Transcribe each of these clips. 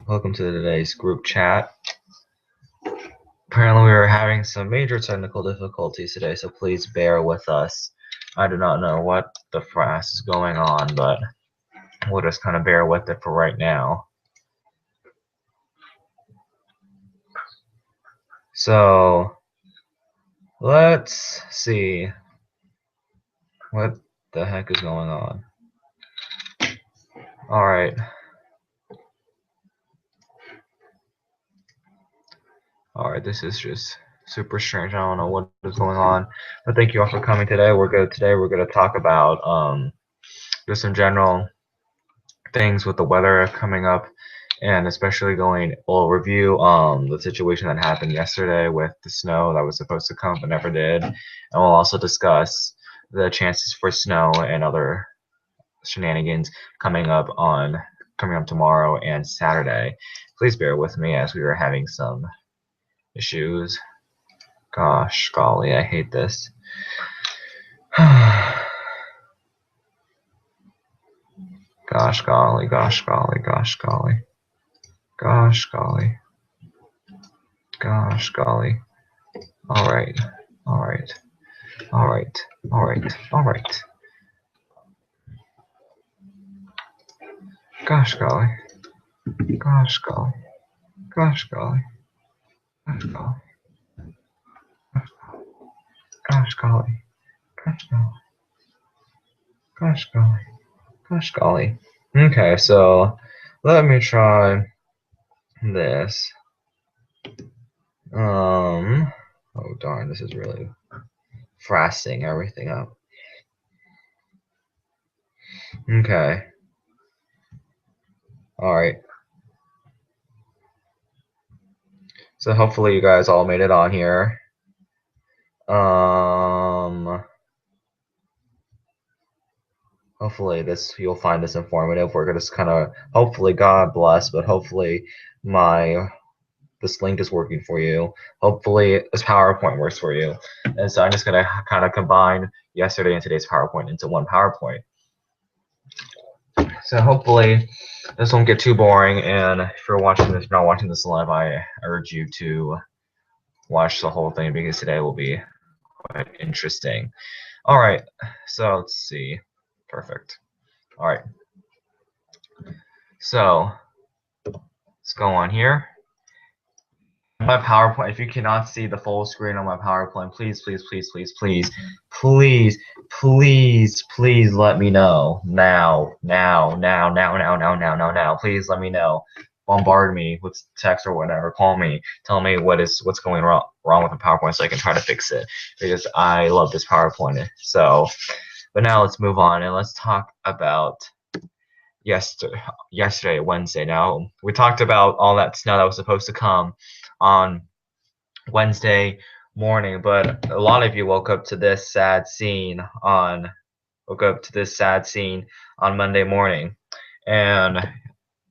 Welcome to today's group chat. Apparently we are having some major technical difficulties today, so please bear with us. I do not know what the frass is going on, but we'll just kind of bear with it for right now. So, let's see what the heck is going on. Alright. Alright, this is just super strange. I don't know what is going on. But thank you all for coming today. We're going to talk about just some general things with the weather coming up, and especially we'll review the situation that happened yesterday with the snow that was supposed to come but never did, and we'll also discuss the chances for snow and other shenanigans coming up tomorrow and Saturday. Please bear with me as we are having some issues. Gosh golly, I hate this. Gosh golly, gosh golly, gosh golly. Gosh golly. Gosh golly. Alright. Alright. Alright. Alright. Alright. Gosh golly. Gosh golly. Gosh golly. Gosh golly. Gosh golly. Gosh golly. Gosh golly. Gosh golly. Okay, so let me try this. Oh darn, this is really frassing everything up. Okay. Alright. So hopefully you guys all made it on here. Hopefully you'll find this informative. We're gonna just kind of, hopefully, God bless, but hopefully this link is working for you. Hopefully this PowerPoint works for you. And so I'm just gonna kind of combine yesterday and today's PowerPoint into one PowerPoint. So hopefully this won't get too boring, and if you're not watching this live, I urge you to watch the whole thing because today will be quite interesting. All right, so let's see. Perfect. All right. So let's go on here. My PowerPoint, if you cannot see the full screen on my PowerPoint, please let me know now. Please let me know. Bombard me with text or whatever. Call me. Tell me what's going wrong with the PowerPoint so I can try to fix it, because I love this PowerPoint. So, but now let's move on and let's talk about yesterday, Wednesday. Now, we talked about all that snow that was supposed to come on Wednesday morning, but a lot of you woke up to this sad scene on Monday morning, and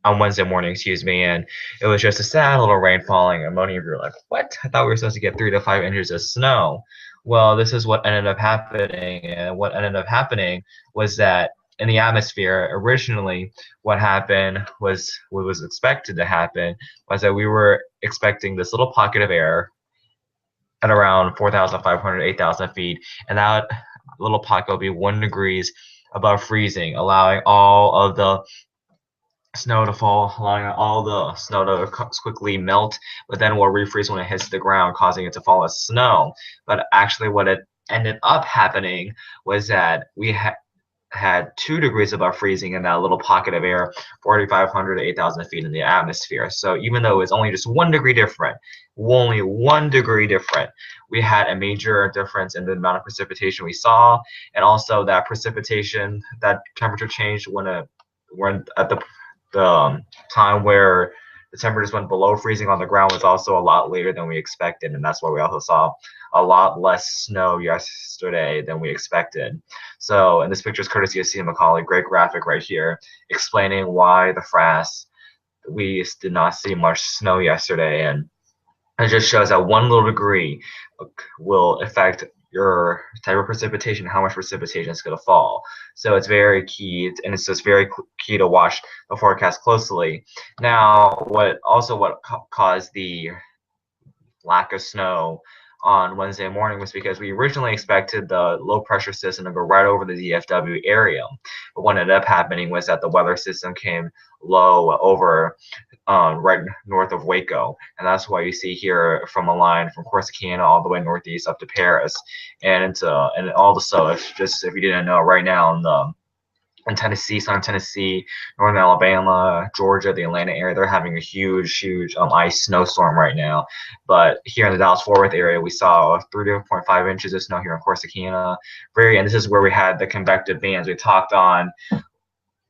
on Wednesday morning, excuse me, and it was just a sad little rain falling, and many of you were like, what? I thought we were supposed to get 3 to 5 inches of snow. Well, this is what ended up happening, and what ended up happening was that in the atmosphere, originally what happened was what was expected to happen was that we were expecting this little pocket of air at around 4,500, 8,000 feet, and that little pocket will be 1 degrees above freezing, allowing all of the snow to fall, allowing all the snow to quickly melt, but then will refreeze when it hits the ground, causing it to fall as snow. But actually what it ended up happening was that we had 2 degrees above freezing in that little pocket of air, 4,500 to 8,000 feet in the atmosphere. So even though it's only just 1 degree different, only 1 degree different, we had a major difference in the amount of precipitation we saw, and also that temperature change when at the time where the temperatures went below freezing on the ground was also a lot later than we expected, and that's why we also saw a lot less snow yesterday than we expected. So, and this picture is courtesy of C. Macaulay. Great graphic right here explaining why we did not see much snow yesterday, and it just shows that 1 little degree will affect your type of precipitation, how much precipitation is going to fall. So it's very key, and it's just very key to watch the forecast closely. Now, what caused the lack of snow on Wednesday morning was because we originally expected the low pressure system to go right over the DFW area. But what ended up happening was that the weather system came low over right north of Waco. And that's why you see here from a line from Corsicana all the way northeast up to Paris. And also, if you didn't know, right now in Tennessee, southern Tennessee, northern Alabama, Georgia, the Atlanta area, they're having a huge ice snowstorm right now. But here in the Dallas Fort Worth area, we saw 3.5 inches of snow here in Corsicana. And this is where we had the convective bands. We talked on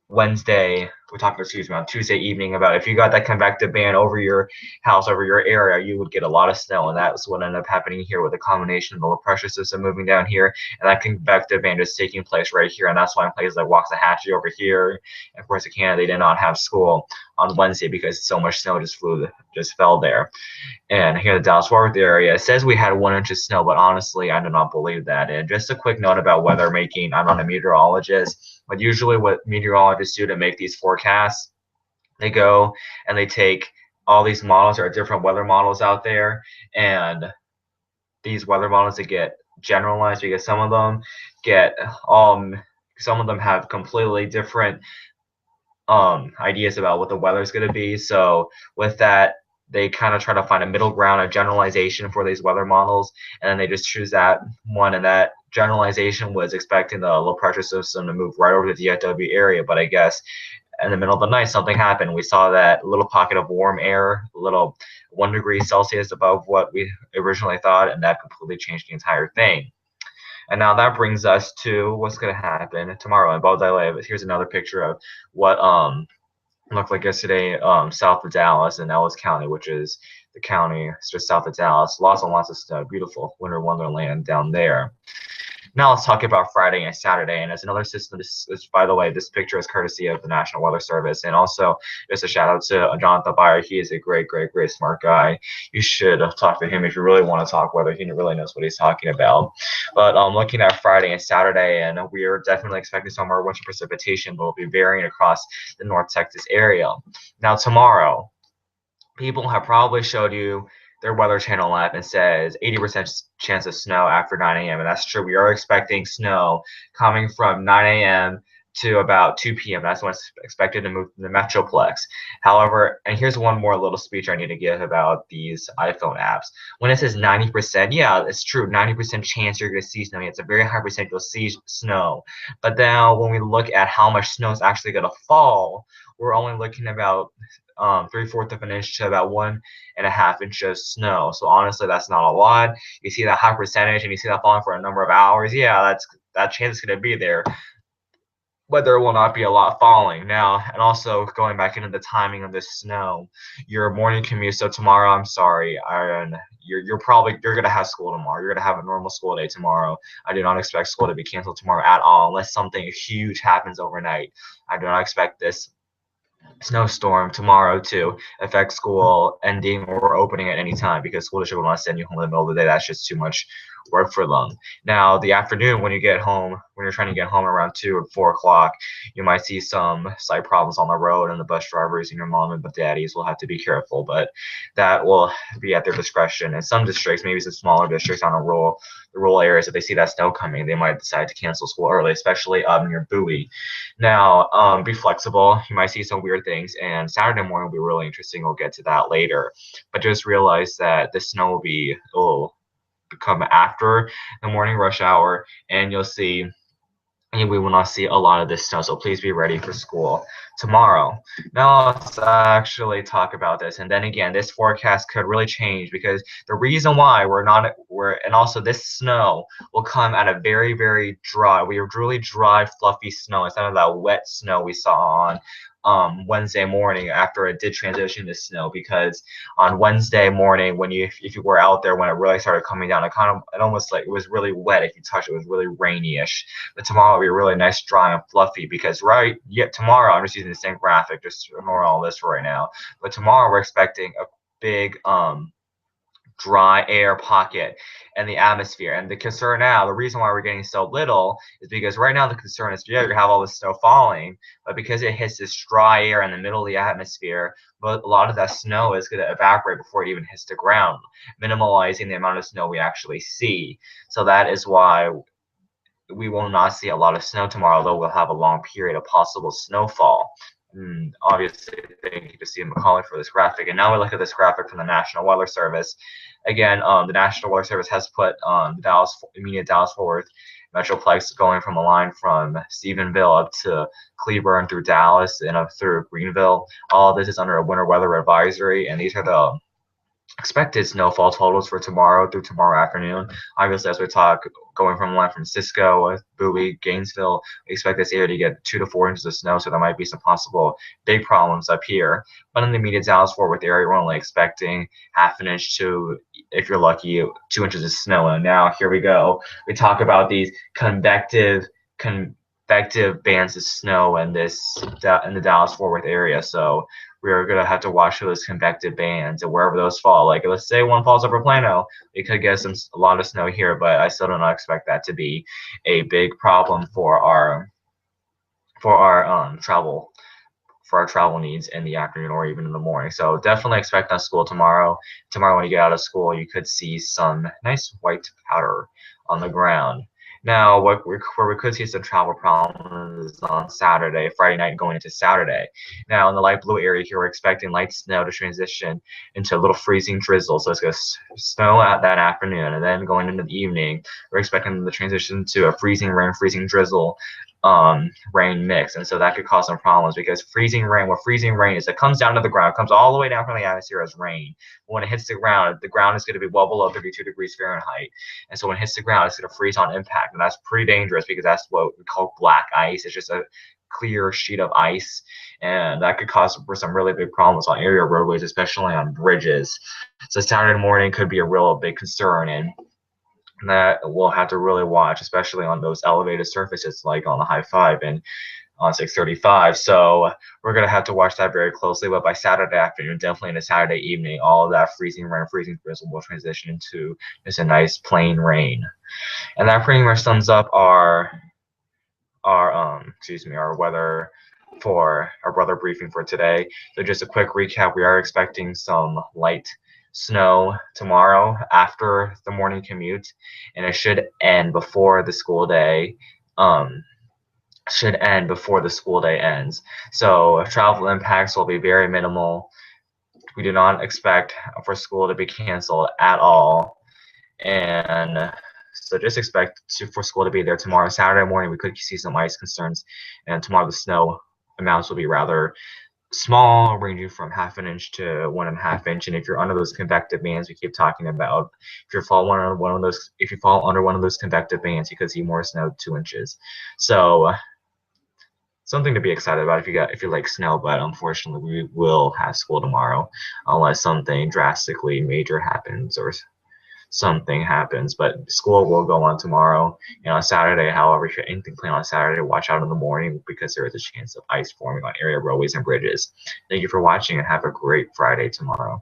on Tuesday evening about if you got that convective band over your house, over your area, you would get a lot of snow. And that's what ended up happening here with the combination of the low pressure system moving down here and that convective band is taking place right here. And that's why in places like Waxahachie over here, and of course in Canada, they did not have school on Wednesday because so much snow just fell there. And here in the Dallas Fort Worth area, it says we had 1 inch of snow, but honestly, I do not believe that. And just a quick note about weather making. I'm not a meteorologist, but usually what meteorologists do to make these forecasts, they go and they take all these models. There are different weather models out there, and these weather models, they get generalized because some of them have completely different ideas about what the weather is going to be. So with that, they kind of try to find a middle ground, a generalization for these weather models, and then they just choose that one. And that generalization was expecting the low pressure system to move right over the DFW area, but I guess in the middle of the night something happened. We saw that little pocket of warm air, a little 1 degree Celsius above what we originally thought, and that completely changed the entire thing. And now that brings us to what's going to happen tomorrow in Baudelaire. Here's another picture of what looked like yesterday south of Dallas in Ellis County, which is the county just south of Dallas. Lots and lots of stuff. Beautiful winter wonderland down there. Now let's talk about Friday and Saturday. And as another system, by the way, this picture is courtesy of the National Weather Service. And also just a shout out to Jonathan Byer. He is a great smart guy. You should talk to him if you really want to talk weather. He really knows what he's talking about. But looking at Friday and Saturday, and we are definitely expecting some more winter precipitation, but will be varying across the North Texas area. Now tomorrow, people have probably showed you their Weather Channel app and says 80% chance of snow after 9 a.m. And that's true. We are expecting snow coming from 9 a.m. to about 2 p.m. That's when it's expected to move to the Metroplex. However, and here's one more little speech I need to give about these iPhone apps. When it says 90%, yeah, it's true. 90% chance you're going to see snow. It's a very high percent you'll see snow. But now when we look at how much snow is actually going to fall, we're only looking about 3/4 of an inch to about 1.5 inches of snow. So honestly, that's not a lot. You see that high percentage and you see that falling for a number of hours. Yeah, that chance is going to be there, but there will not be a lot falling now. And also going back into the timing of this snow, your morning commute. So tomorrow, I'm sorry, you're going to have school tomorrow. You're going to have a normal school day tomorrow. I do not expect school to be canceled tomorrow at all unless something huge happens overnight. I do not expect this snowstorm tomorrow to affect school ending or opening at any time because school district will not send you home in the middle of the day. That's just too much work for them. Now, the afternoon when you're trying to get home around 2 or 4 o'clock, you might see some slight problems on the road, and the bus drivers and your mom and daddies will have to be careful, but that will be at their discretion. In some districts, maybe some smaller districts on the rural areas, if they see that snow coming, they might decide to cancel school early, especially near Bowie. Now, be flexible. You might see some weird things, and Saturday morning will be really interesting. We'll get to that later. But just realize that the snow will come after the morning rush hour, and we will not see a lot of this snow, so please be ready for school tomorrow. Now let's actually talk about this, and then again, this forecast could really change because the reason why and also this snow will come at a very dry, really dry, fluffy snow instead of that wet snow we saw on Wednesday morning after it did transition to snow, because on Wednesday morning if you were out there when it really started coming down, it almost like it was really wet. If you touched it, it was really rainy-ish. But tomorrow will be really nice, dry, and fluffy because tomorrow, I'm just using the same graphic, just ignore all this for right now. But tomorrow we're expecting a big dry air pocket in the atmosphere. And the concern now, the reason why we're getting so little is because right now the concern is, yeah, you have all this snow falling, but because it hits this dry air in the middle of the atmosphere, but a lot of that snow is going to evaporate before it even hits the ground, minimalizing the amount of snow we actually see. So that is why we will not see a lot of snow tomorrow, though we'll have a long period of possible snowfall. Obviously, thank you to Steve McCauley for this graphic. And now we look at this graphic from the National Weather Service. Again, the National Weather Service has put the immediate Dallas Fort Worth Metroplex going from a line from Stephenville up to Cleburne through Dallas and up through Greenville. All of this is under a winter weather advisory, and these are the expected snowfall totals for tomorrow through tomorrow afternoon. Obviously, as we talk, going from line from Cisco, Bowie, Gainesville, we expect this area to get 2 to 4 inches of snow, so there might be some possible big problems up here. But in the immediate Dallas Fort Worth area, we're only expecting half an inch to, if you're lucky, 2 inches of snow. And now here we go. We talk about these convective bands of snow in the Dallas Fort Worth area. So we're going to have to watch for those convective bands and wherever those fall. Like, let's say one falls over Plano, we could get a lot of snow here, but I still do not expect that to be a big problem for our travel needs in the afternoon or even in the morning. So definitely expect on school tomorrow. Tomorrow when you get out of school, you could see some nice white powder on the ground. Now, where we could see some travel problems is on Saturday, Friday night going into Saturday. Now, in the light blue area here, we're expecting light snow to transition into a little freezing drizzle. So it's going to snow out that afternoon, and then going into the evening, we're expecting the transition to a freezing rain, freezing drizzle rain mix. And so that could cause some problems because freezing rain is, it comes down to the ground, comes all the way down from the atmosphere as rain. But when it hits the ground is going to be well below 32 degrees Fahrenheit. And so when it hits the ground, it's going to freeze on impact. And that's pretty dangerous because that's what we call black ice. It's just a clear sheet of ice. And that could cause some really big problems on area roadways, especially on bridges. So Saturday morning could be a real big concern. And that we'll have to really watch, especially on those elevated surfaces like on the High-5 and on 635. So we're going to have to watch that very closely. But by Saturday afternoon, definitely into Saturday evening, all of that freezing rain, freezing drizzle will transition into just a nice plain rain. And that pretty much sums up our weather briefing for today. So just a quick recap, we are expecting some light snow tomorrow after the morning commute, and it should end before the school day ends. So travel impacts will be very minimal. We do not expect for school to be canceled at all, and so just expect for school to be there tomorrow. Saturday morning, we could see some ice concerns, and tomorrow the snow amounts will be rather small, ranging from half an inch to 1.5 inch. And if you're under those convective bands we keep talking about, if you fall under one of those convective bands, you could see more snow, 2 inches. So something to be excited about if you like snow. But unfortunately, we will have school tomorrow unless something drastically major happens or something happens. But school will go on tomorrow and on Saturday. However, if you're anything planned on Saturday, watch out in the morning because there is a chance of ice forming on area roadways and bridges. Thank you for watching and have a great Friday tomorrow.